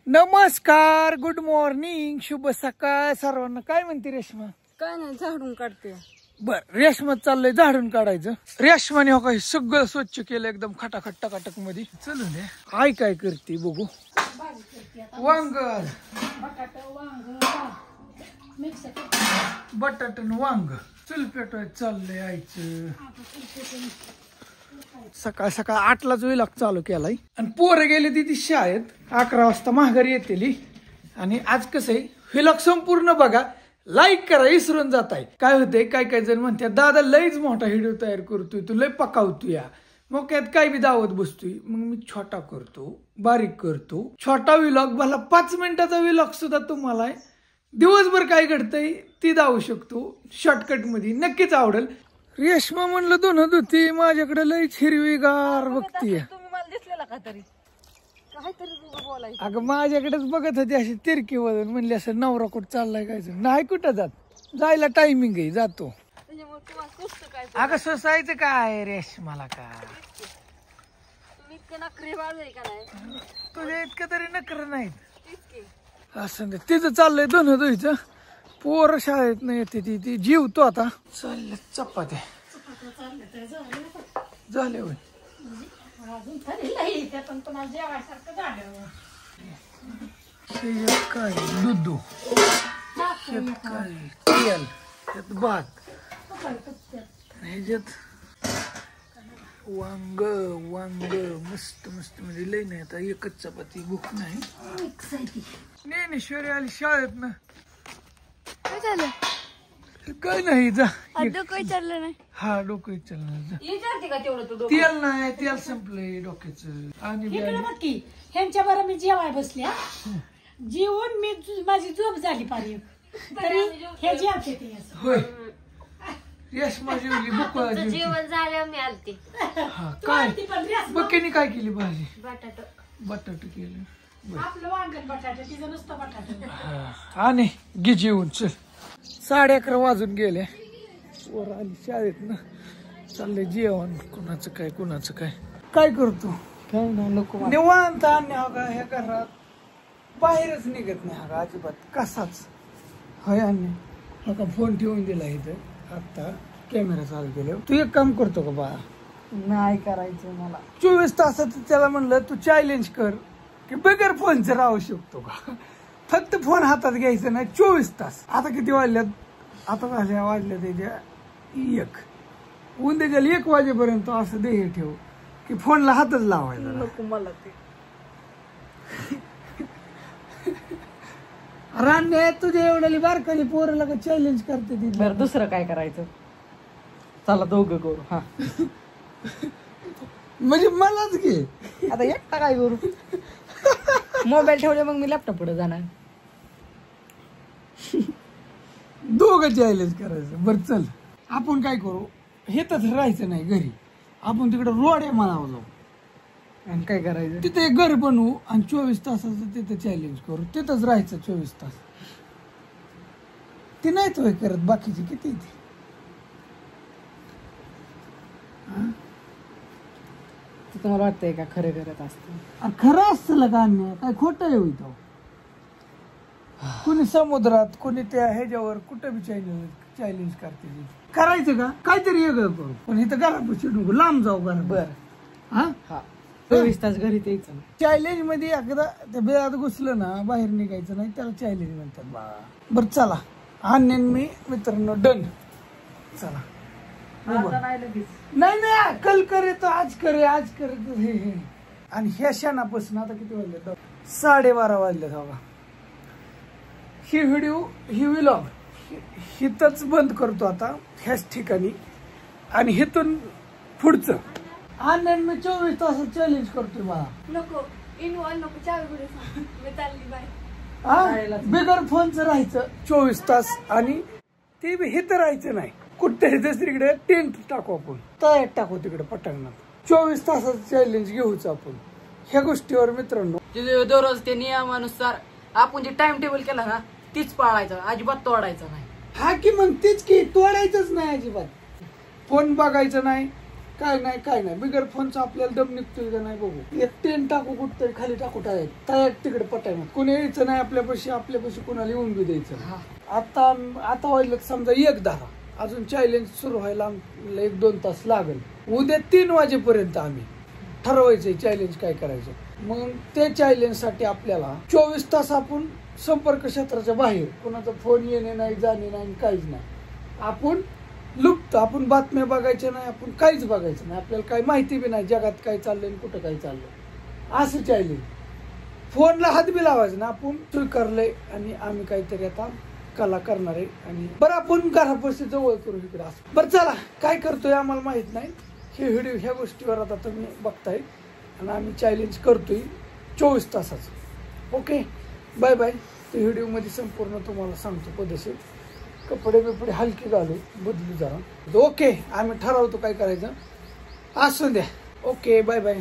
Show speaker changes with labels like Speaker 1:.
Speaker 1: नमस्कार, good morning, शुभ सकाळ सर्वांना. काय म्हणते रेश्मा?
Speaker 2: काय नाही, झाडून काढते.
Speaker 1: बर, रेशमा चाललंय झाडून काढायचं. रेशमाने हो काही सगळं स्वच्छ केलं एकदम खटाखट टकाटक मध्ये. चलू दे, आई काय करते बघू. वांग, बटाटन वांग चल पेटवाय चाललंय आईचं. सकाळ सकाळ 8लाच विलाग चालू केलाय आणि पोरं गेले ती शाळेत. 11 वाजता माघारी येतेली. आणि आज कसं आहे, विलाग संपूर्ण बघा, लाईक करा विसरून जाताय. काय होतंय, काय काय जण म्हणतात दादा लयच मोठा व्हिडिओ तयार करतोय, तू लय पकावतो या मग यात काय बी दावत बसतोय. मग मी छोटा करतो, बारीक करतो. छोटा विलॉग भला 5 मिनिटाचा विलॉग सुद्धा तुम्हाला दिवसभर काय घडतंय ती दावू शकतो शॉर्टकट मध्ये. नक्कीच आवडेल. रेश्मा म्हणलं दोन धुती माझ्याकडे लय हिरवीगार बघतीये.
Speaker 2: तुम्ही मला दिसलेला का तरी काहीतरी बोलायचं.
Speaker 1: अगं माझ्याकडेच बघत होती अशी तिरकी वळून. म्हणली असं नवरा कुठं चाललाय काय. नाही कुठं जात, जायला टायमिंग आहे, जातो. अगं सोसायचं काय रेश्माला का
Speaker 2: तुम्ही इतकं नखरे बाज आहे का नाही?
Speaker 1: तुझ्या इतकं तरी नकर नाहीत. असं नाही, तिचं चाललंय दोन धुईचं. पोर शाळेत नाही येते ती जीवतो आता. चालले चपात्या झाले होय. काय दूध, काय तेल, त्यात भात, ह्याच्यात वांग वांग मस्त मस्त. म्हणजे लय नाही, आता एकच चपाती, भूक नाही. ज्ञानेश्वरी आली शाळेत ना.
Speaker 2: काय झालं?
Speaker 1: काय नाही, जा.
Speaker 2: डोकं विचारलं नाही.
Speaker 1: हा, डोकं विचारलं जा.
Speaker 2: विचारते का तेवढं तू?
Speaker 1: तेल नाही, तेल संपलंय डोक्याचं. आणि
Speaker 3: ह्यांच्या बरं मी जेवाय बसल्या, जेवून मी माझी झोप झाली पारी तरी हे जेवते ते.
Speaker 1: होय, रेश्मा जेवली, बुकवा जेवली.
Speaker 2: जेवण झालं मी आलते.
Speaker 1: हा, काय बकेनी काय केली भाजी?
Speaker 2: बटाटा
Speaker 1: केलं.
Speaker 3: आपलं वांगण बटाटा, तिचं नुसतं बटाटा.
Speaker 1: आणि घे जेवून चल. 11:30 वाजून गेले. वर आली शाळेत ना. चाललंय जेवण. कुणाचं काय कुणाचं काय. काय करतो
Speaker 3: काय नाही, नको
Speaker 1: निवांत. आणि हा का ह्या घरात बाहेरच निघत नाही हा का अजिबात कसाच. होय, आणि हा का फोन ठेवून दिला इथं. आता कॅमेरा चालू केला. तू एक काम करतो का बा?
Speaker 3: नाही करायचं मला.
Speaker 1: 24 तासात त्याला म्हणलं तू चॅलेंज कर की बिगर फोनचं राहू शकतो का. फक्त फोन हातात घ्यायचं नाही 24 तास. आता किती वाजल्यात? आता वाजल्या त्याच्या 1. उद्याच्या 1 वाजेपर्यंत असं ध्येय ठेव की फोनला हातच लावायचा.
Speaker 3: नको मला ते.
Speaker 1: रान्या तुझ्या एवढ्या बारकाली पोराला का चॅलेंज करते ती.
Speaker 3: बरं, दुसरं काय करायचं? चला दोघं करू. हा,
Speaker 1: म्हणजे मलाच घे.
Speaker 3: आता एकटा काय करू? मोबाईल ठेवले मग मी लॅपटॉप पुढे जाणार.
Speaker 1: दोघं चॅलेंज करायचं. बरं चल, आपण काय करू, हे तर राहायचं नाही घरी. आपण तिकडे रोड आहे म्हणावं जाऊ.
Speaker 3: आणि काय करायचं?
Speaker 1: तिथे एक घर बनवू आणि 24 तासाचं तिथे चॅलेंज करू. तिथंच राहायचं 24 तास. ते नाही तो करत, बाकीचे किती ते.
Speaker 3: तुम्हाला वाटतंय का खरं करत असतं?
Speaker 1: खरं असतं का अन्याय? काय खोटं आहे होईल. कुणी समुद्रात, कुणी त्या ह्याच्यावर कुठं बी चॅलेंज करते. करायचं का काहीतरी वेगळं करू. पण इथं घरापाशी नको, लांब जाऊ घरा.
Speaker 3: बर,
Speaker 1: हा,
Speaker 3: 24 तास घरी यायचं.
Speaker 1: चॅलेंज मध्ये एकदा त्या बिळात घुसलं ना, बाहेर निघायचं नाही. त्याला चॅलेंज म्हणतात बाळा. बरं चला, आणि मी मित्रांनो डन. चला. नाही नाही, कल करे तो आज करे, आज करे तो हे. आणि ह्या क्षणापासून आता किती वाजले? 12:30 वाजले. बघा, ही व्हिडिओ, ही व्लॉग हिथंच बंद करतो आता ह्याच ठिकाणी. आणि हिथून पुढचं आणि मी 24 तास चॅलेंज करतोय मला.
Speaker 2: नको इनवॉल्व नको. मी चालली बाय.
Speaker 1: बिगर फोनचं राहायचं 24 तास. आणि ते बी हिथं राहायचं नाही, कुठतरी दुसरीकडे टेंट टाकू आपण, तयार टाकू तिकडे पटांगणात. 24 तासाचं चॅलेंज घेऊच आपण. ह्या गोष्टीवर मित्रांनो
Speaker 3: दररोज ते नियमानुसार आपण जे टाइम टेबल केला ना तीच पाळायचं, अजिबात तोडायचं नाही.
Speaker 1: हा की मग तेच की, तोडायचंच नाही अजिबात. फोन बघायचं नाही, काय नाही बिगर फोनचा आपल्याला दम निघतोय का नाही बघू. एक टेन टाकू कुठतरी खाली टाकू टाळ्यात तिकडे पटायला कोणी यायचं नाही आपल्यापाशी कोणाला येऊन बी द्यायचं. आता वाजलं समजा 1:10 अजून चॅलेंज सुरू व्हायला 1-2 तास लागेल. उद्या 3 वाजेपर्यंत आम्ही ठरवायचंय चॅलेंज काय करायचं. मग ते चॅलेंज साठी आपल्याला 24 तास आपण संपर्क क्षेत्राच्या बाहेर, कोणाचा फोन येणे नाही, जाणे नाही, काहीच नाही. आपण लुप्त, आपण बातम्या बघायच्या नाही, आपण काहीच बघायचं नाही. आपल्याला काही माहिती बी नाही जगात काय चाललंय कुठं काय चाललंय. असं चॅलेंज. फोनला हात बी लावायचं ना. आपण स्वीकारलंय आणि आम्ही काहीतरी आता कला करणार आहे. आणि बरं आपण घरापासून जवळ करू इकडे असं. बरं चला काय करतोय आम्हाला माहित नाही. हे व्हिडिओ ह्या गोष्टीवर आता तुम्ही बघताय आणि आम्ही चॅलेंज करतोय 24 तासाचं. Okay bye bye. त्या व्हिडिओमध्ये संपूर्ण तुम्हाला सांगतो पद्धतशीर. कपडे बिपडे हलके घालू, बदलू जरा. ओके आम्ही ठरवतो काय करायचं. असू द्या. Okay bye bye.